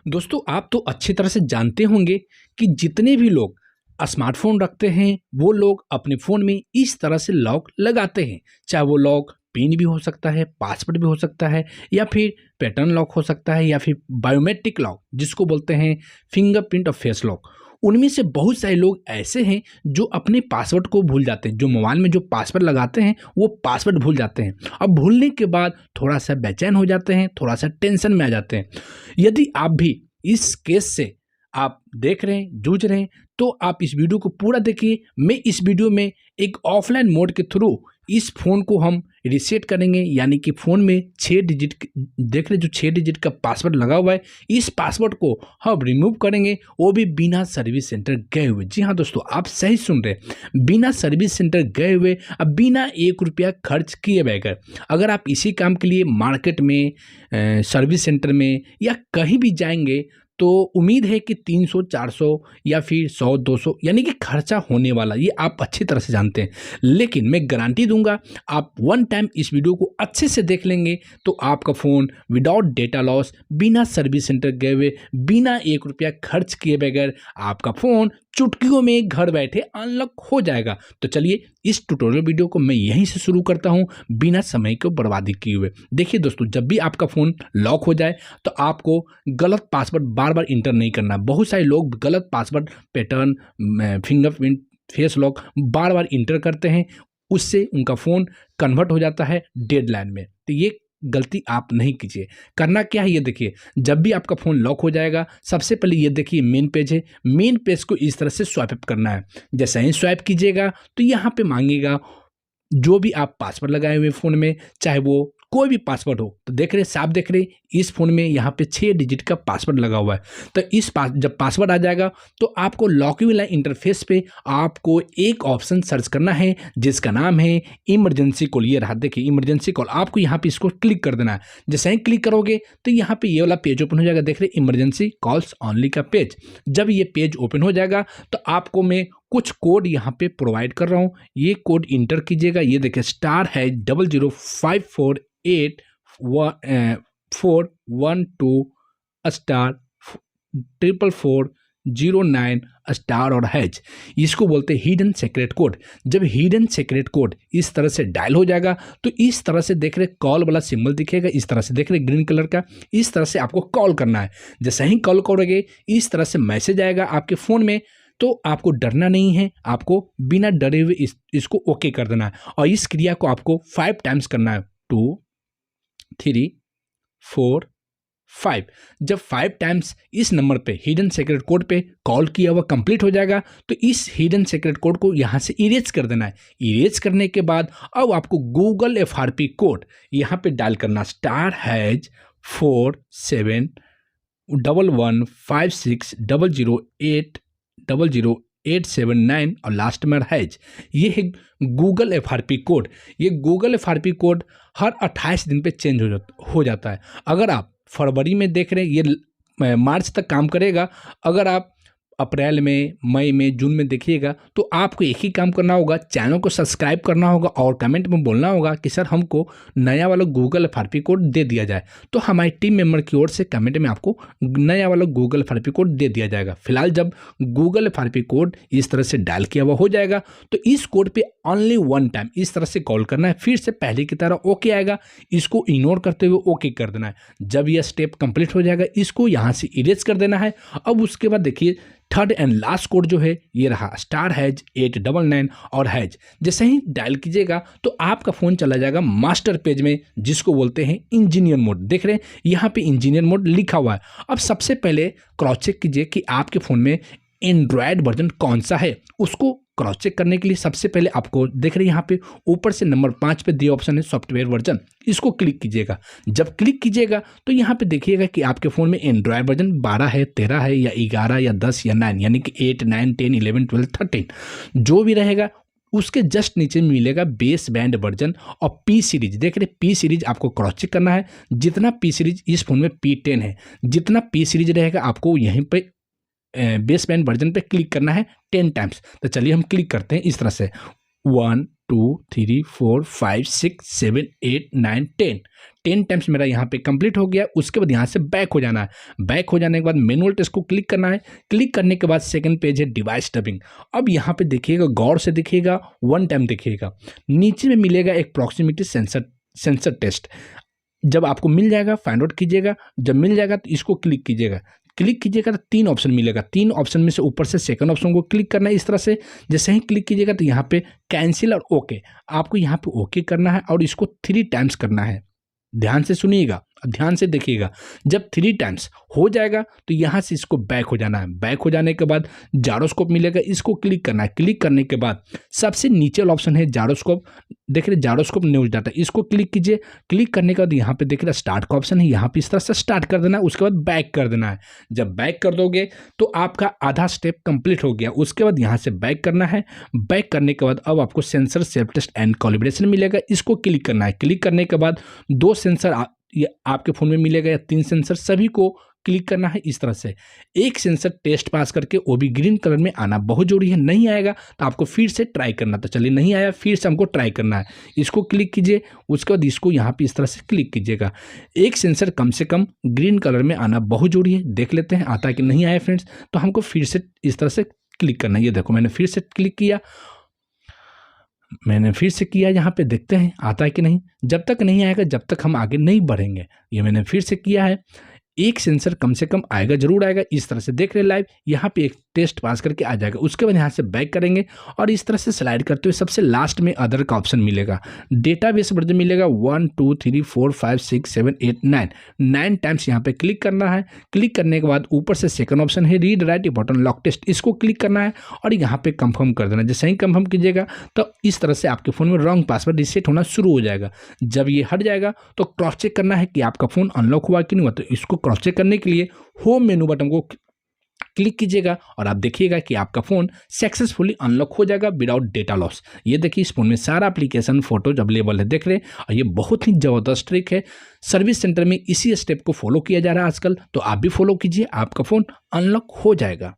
दोस्तों आप तो अच्छी तरह से जानते होंगे कि जितने भी लोग स्मार्टफोन रखते हैं वो लोग अपने फ़ोन में इस तरह से लॉक लगाते हैं। चाहे वो लॉक पिन भी हो सकता है, पासवर्ड भी हो सकता है या फिर पैटर्न लॉक हो सकता है या फिर बायोमेट्रिक लॉक जिसको बोलते हैं फिंगरप्रिंट और फेस लॉक। उनमें से बहुत सारे लोग ऐसे हैं जो अपने पासवर्ड को भूल जाते हैं। जो मोबाइल में जो पासवर्ड लगाते हैं वो पासवर्ड भूल जाते हैं। अब भूलने के बाद थोड़ा सा बेचैन हो जाते हैं, थोड़ा सा टेंशन में आ जाते हैं। यदि आप भी इस केस से आप देख रहे हैं, जूझ रहे हैं, तो आप इस वीडियो को पूरा देखिए। मैं इस वीडियो में एक ऑफलाइन मोड के थ्रू इस फ़ोन को हम रीसेट करेंगे, यानी कि फ़ोन में 6 डिजिट देख रहे जो 6 डिजिट का पासवर्ड लगा हुआ है, इस पासवर्ड को हम रिमूव करेंगे, वो भी बिना सर्विस सेंटर गए हुए। जी हाँ दोस्तों, आप सही सुन रहे हैं, बिना सर्विस सेंटर गए हुए, अब बिना 1 रुपया खर्च किए बगैर। अगर आप इसी काम के लिए मार्केट में सर्विस सेंटर में या कहीं भी जाएंगे तो उम्मीद है कि 300 400 या फिर 100 200 यानी कि खर्चा होने वाला, ये आप अच्छी तरह से जानते हैं। लेकिन मैं गारंटी दूंगा, आप वन टाइम इस वीडियो को अच्छे से देख लेंगे तो आपका फ़ोन विदाउट डेटा लॉस, बिना सर्विस सेंटर गए हुए, बिना 1 रुपया खर्च किए बगैर आपका फ़ोन चुटकियों में घर बैठे अनलॉक हो जाएगा। तो चलिए इस ट्यूटोरियल वीडियो को मैं यहीं से शुरू करता हूं, बिना समय को बर्बादी किए हुए। देखिए दोस्तों, जब भी आपका फ़ोन लॉक हो जाए तो आपको गलत पासवर्ड बार बार इंटर नहीं करना है। बहुत सारे लोग गलत password, pattern, fingerprint, face lock बार बार इंटर करते हैं, उससे उनका फ़ोन कन्वर्ट हो जाता है डेडलाइन में। तो ये गलती आप नहीं कीजिए। करना क्या है ये देखिए, जब भी आपका फ़ोन लॉक हो जाएगा सबसे पहले ये देखिए मेन पेज है, मेन पेज को इस तरह से स्वाइप अप करना है। जैसे ही स्वाइप कीजिएगा तो यहाँ पे मांगेगा जो भी आप पासवर्ड लगाए हुए फ़ोन में, चाहे वो कोई भी पासवर्ड हो। तो देख रहे साफ देख रहे इस फ़ोन में यहाँ पे 6 डिजिट का पासवर्ड लगा हुआ है। तो इस जब पासवर्ड आ जाएगा तो आपको लॉकिंग वाला इंटरफेस पे आपको एक ऑप्शन सर्च करना है जिसका नाम है इमरजेंसी कॉल। ये रहा देखिए इमरजेंसी कॉल, आपको यहाँ पे इसको क्लिक कर देना है। जैसे ही क्लिक करोगे तो यहाँ पे ये वाला पेज ओपन हो जाएगा। देख रहे इमरजेंसी कॉल्स ओनली का पेज। जब ये पेज ओपन हो जाएगा तो आपको मैं कुछ कोड यहाँ पे प्रोवाइड कर रहा हूँ, ये कोड इंटर कीजिएगा। ये देखिए *0548412*44409 और हैज, इसको बोलते हैं हिडन सीक्रेट कोड। जब हिडन सीक्रेट कोड इस तरह से डायल हो जाएगा तो इस तरह से देख रहे कॉल वाला सिंबल दिखेगा, इस तरह से देख रहे ग्रीन कलर का, इस तरह से आपको कॉल करना है। जैसे ही कॉल करोगे इस तरह से मैसेज आएगा आपके फ़ोन में। तो आपको डरना नहीं है, आपको बिना डरे हुए इसको ओके कर देना है और इस क्रिया को आपको 5 टाइम्स करना है। 2 3 4 5। जब 5 टाइम्स इस नंबर पे हिडन सीक्रेट कोड पे कॉल किया हुआ कंप्लीट हो जाएगा तो इस हिडन सीक्रेट कोड को यहाँ से इरेज कर देना है। इरेज करने के बाद अब आपको गूगल FRP कोड यहाँ पे डायल करना, *47115600800879 और लास्ट में हैज। ये है गूगल FRP कोड। ये गूगल FRP कोड हर 28 दिन पे चेंज हो जाता है। अगर आप फरवरी में देख रहे हैं ये मार्च तक काम करेगा, अगर आप अप्रैल में, मई में, जून में देखिएगा तो आपको एक ही काम करना होगा, चैनल को सब्सक्राइब करना होगा और कमेंट में बोलना होगा कि सर हमको नया वाला गूगल FRP कोड दे दिया जाए। तो हमारे टीम मेंबर की ओर से कमेंट में आपको नया वाला गूगल FRP कोड दे दिया जाएगा। फिलहाल जब गूगल FRP कोड इस तरह से डायल किया हुआ हो जाएगा तो इस कोड पे ओनली 1 टाइम इस तरह से कॉल करना है, फिर से पहले की तरह ओके आएगा, इसको इग्नोर करते हुए ओके कर देना है। जब यह स्टेप कंप्लीट हो जाएगा इसको यहाँ से इरेज कर देना है। अब उसके बाद देखिए थर्ड एंड लास्ट कोड जो है ये रहा *899 और हैज। जैसे ही डायल कीजिएगा तो आपका फ़ोन चला जाएगा मास्टर पेज में जिसको बोलते हैं इंजीनियर मोड। देख रहे हैं यहाँ पे इंजीनियर मोड लिखा हुआ है। अब सबसे पहले क्रॉस चेक कीजिए कि आपके फ़ोन में एंड्रॉयड वर्जन कौन सा है। उसको क्रॉस चेक करने के लिए सबसे पहले आपको देख रहे हैं यहाँ पे ऊपर से नंबर 5 पे दिया ऑप्शन है सॉफ्टवेयर वर्जन, इसको क्लिक कीजिएगा। जब क्लिक कीजिएगा तो यहाँ पे देखिएगा कि आपके फ़ोन में एंड्रॉयड वर्जन 12 है, 13 है या 11 या 10 या 9, यानी कि 8 9 10 11 12 13 जो भी रहेगा उसके जस्ट नीचे मिलेगा बेस बैंड वर्जन और P सीरीज। देख रहे P सीरीज आपको क्रॉस चेक करना है। जितना P सीरीज इस फोन में P10 है, जितना P सीरीज रहेगा आपको यहीं पे बेस बैंड वर्जन पे क्लिक करना है 10 टाइम्स। तो चलिए हम क्लिक करते हैं इस तरह से 1 2 3 4 5 6 7 8 9 10 टाइम्स मेरा यहाँ पे कंप्लीट हो गया। उसके बाद यहाँ से बैक हो जाना है। बैक हो जाने के बाद मैनुअल टेस्ट को क्लिक करना है। क्लिक करने के बाद सेकंड पेज है डिवाइस डबिंग। अब यहाँ पे देखिएगा, गौर से देखिएगा, 1 टाइम देखिएगा, नीचे में मिलेगा एक प्रॉक्सिमिटी सेंसर टेस्ट। जब आपको मिल जाएगा फाइंड आउट कीजिएगा, जब मिल जाएगा तो इसको क्लिक कीजिएगा। क्लिक कीजिएगा तो 3 ऑप्शन मिलेगा। 3 ऑप्शन में से ऊपर से सेकंड ऑप्शन को क्लिक करना है इस तरह से। जैसे ही क्लिक कीजिएगा तो यहाँ पे कैंसिल और ओके, आपको यहाँ पे ओके करना है और इसको 3 टाइम्स करना है। ध्यान से सुनिएगा, ध्यान से देखिएगा। जब 3 टाइम्स हो जाएगा तो यहाँ से इसको बैक हो जाना है। बैक हो जाने के बाद जारोस्कोप मिलेगा, इसको क्लिक करना है। क्लिक करने के बाद सबसे नीचे वाला ऑप्शन है जारोस्कोप, देख रहे जारोस्कोप न्यूज डाटा, इसको क्लिक कीजिए। क्लिक करने के बाद यहाँ पे देख रहे स्टार्ट का ऑप्शन है, यहाँ पे इस तरह से स्टार्ट कर देना है। उसके बाद बैक कर देना है। जब बैक कर दोगे तो आपका आधा स्टेप कंप्लीट हो गया। उसके बाद यहाँ से बैक करना है। बैक करने के बाद अब आपको sensor self test and calibration मिलेगा, इसको क्लिक करना है। क्लिक करने के बाद 2 सेंसर ये आपके फ़ोन में मिलेगा या 3 सेंसर, सभी को क्लिक करना है इस तरह से। एक सेंसर टेस्ट पास करके वो भी ग्रीन कलर में आना बहुत जरूरी है। नहीं आएगा तो आपको फिर से ट्राई करना। तो चलिए नहीं आया, फिर से हमको ट्राई करना है। इसको क्लिक कीजिए। उसके बाद इसको यहाँ पे इस तरह से क्लिक कीजिएगा। एक सेंसर कम से कम ग्रीन कलर में आना बहुत जरूरी है। देख लेते हैं आता है कि नहीं आया फ्रेंड्स। तो हमको फिर से इस तरह से क्लिक करना है। ये देखो मैंने फिर से क्लिक किया, मैंने फिर से किया, यहाँ पे देखते हैं आता है कि नहीं। जब तक नहीं आएगा जब तक हम आगे नहीं बढ़ेंगे। ये मैंने फिर से किया है। एक सेंसर कम से कम आएगा, जरूर आएगा। इस तरह से देख रहे लाइव, यहाँ पे एक टेस्ट पास करके आ जाएगा। उसके बाद यहाँ से बैक करेंगे और इस तरह से स्लाइड करते हुए सबसे लास्ट में अदर का ऑप्शन मिलेगा। डेटाबेस वर्जन मिलेगा 1 2 3 4 5 6 7 8 9 टाइम्स यहाँ पे क्लिक करना है। क्लिक करने के बाद ऊपर से सेकंड ऑप्शन है read write important lock test, इसको क्लिक करना है और यहाँ पे कंफर्म कर देना। जैसे ही कंफर्म कीजिएगा तो इस तरह से आपके फ़ोन में रॉन्ग पासवर्ड रिसेट होना शुरू हो जाएगा। जब ये हट जाएगा तो क्रॉस चेक करना है कि आपका फ़ोन अनलॉक हुआ कि नहीं हुआ। तो इसको क्रॉस चेक करने के लिए होम मेनू बटन को क्लिक कीजिएगा और आप देखिएगा कि आपका फ़ोन सक्सेसफुली अनलॉक हो जाएगा विदाउट डेटा लॉस। ये देखिए इस फोन में सारा एप्लीकेशन फोटोज अवेलेबल है, देख रहे हैं। और ये बहुत ही ज़बरदस्त ट्रिक है। सर्विस सेंटर में इसी स्टेप को फॉलो किया जा रहा है आजकल, तो आप भी फॉलो कीजिए, आपका फ़ोन अनलॉक हो जाएगा।